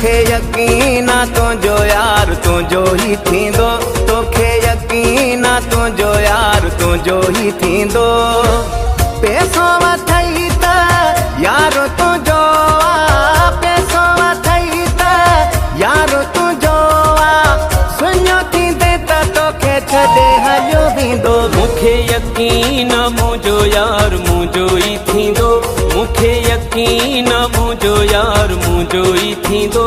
तोखे यकीन तुंहिंजो यार तुंहिंजो ही थींदो, तोखे यकीन तुंहिंजो यार तुंहिंजो ही थींदो। पैसो वठई त यार तुंहिंजो आ, पैसो वठई त यार तुंहिंजो आ, सुञो थींदे त तोखे छॾे हलियो वेंदो। मूंखे यकीन मुंहिंजो यार मुंहिंजो ई थींदो, मूंखे यकीन मुंहिंजो यार मुंहिंजो ई थींदो।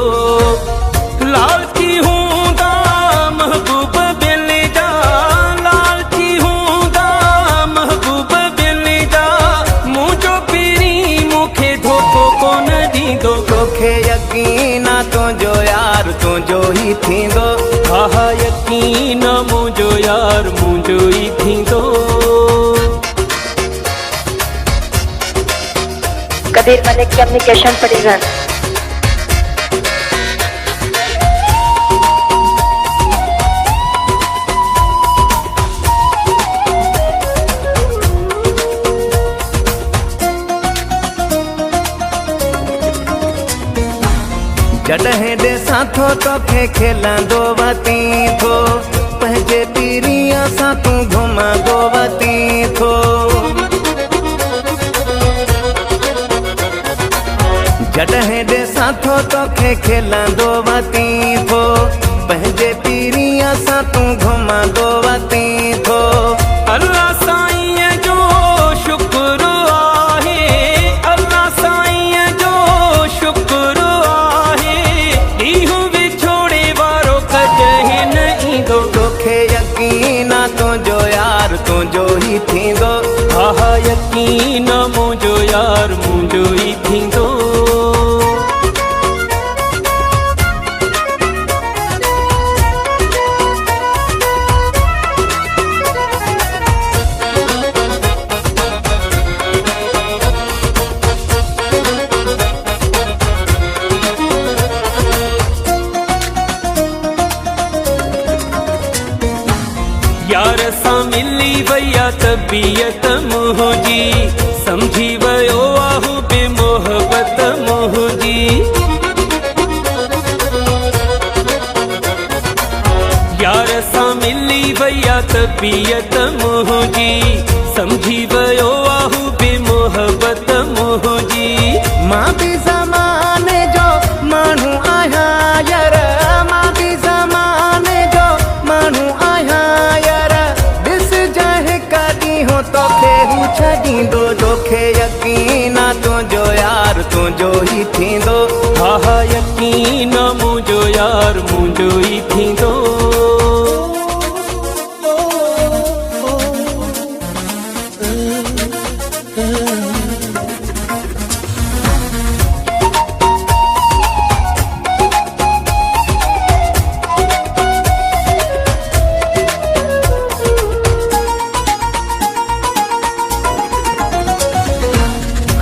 लालची हूंदा महबूब दिल जा, लालची हूंदा महबूब दिल जा, मुंहिंजो पहिरीं मूंखे धोखो कोन ॾींदो। तोखे यकीन तुंहिंजो यार तुंहिंजो ही थींदो। हा हा यकीन मुंहिंजो यार मुंहिंजो ई थींदो। कबीर मलिक कम्युनिकेशन परिजन। जॾहिं ॾिसां थो तोखे खिलंदो वती थो, पंहिंजे पीरीअ सां तूं घुमंदो वती थो। जॾहिं ॾिसां थो तोखे खिलंदो वती थो, पंहिंजे पीरीअ सां तूं घुमंदो वती थो। अल्लाह साईं जो शुक्र आहे, अल्लाह साईं जो शुक्र आहे, ॾींहुं विछोड़े वारो कॾहिं न ईंदो। तोखे यकीन तुंहिंजो यार तुंहिंजो ही थींदो। हा हा यकीन मुंहिंजो यार मुंहिंजो ई थींदो। यार सां मिली वया तबीयत मुंहिंजी, समझी वियो आहूं बे मोहबत मुंहिंजी। यार सां मिली वया तबीयत मुंहिंजी, समझी वियो आहूं बे मोहबत मुंहिंजी। मां बि ज़माने जो माण्हू आहियां यार, मां बि ज़माने जो माण्हू आहियां यार, ॾिस जंहिं कॾहिं हो तोखे हू छॾींदो। तोखे यकीन तुंहिंजो यार तुंहिंजो ही थींदो। हा हा यकीन मुंहिंजो यार मुंहिंजो ई थींदो।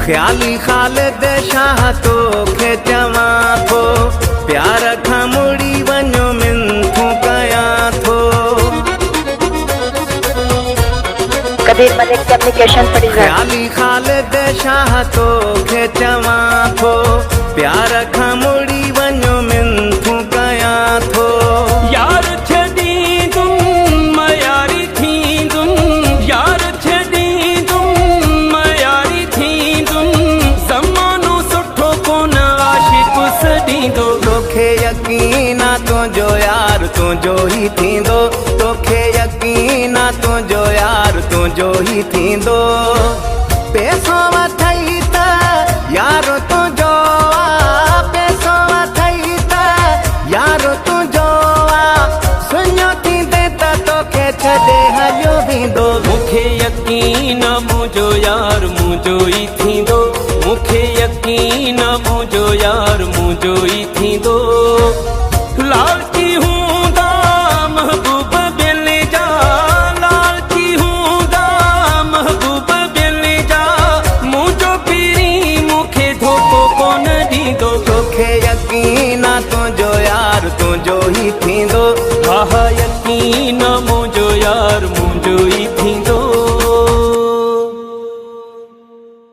ख़्याली ख़ालिद शाह तोखे चवां थो, प्यार खां मुड़ी वञो मिंथूं कयां थो। कबीर मलिक कम्युनिकेशन परिजन। ख़्याली ख़ालिद शाह तोखे चवां थो, प्यार खां मुड़ी वञो मिंथूं कयां थो। यार छॾींदुमि मयारी थींदुमि, यार छॾींदुमि मयारी थींदुमि, ज़मानो सुठो कोन आशिक़ सॾींदो। तोखे यकीन तुंहिंजो यार तुंहिंजो ही थींदो। तोखे यकीन तुंहिंजो यार तुंहिंजो ही थींदो। पैसो वठई त यार तुंहिंजो आ, पैसो वठई त यार तुंहिंजो आ, सुञो थींदे त तोखे छॾे हलियो वेंदो। मूंखे यकीन मुंहिंजो यार मुंहिंजो ई थींदो, मूंखे यकीन मुंहिंजो यार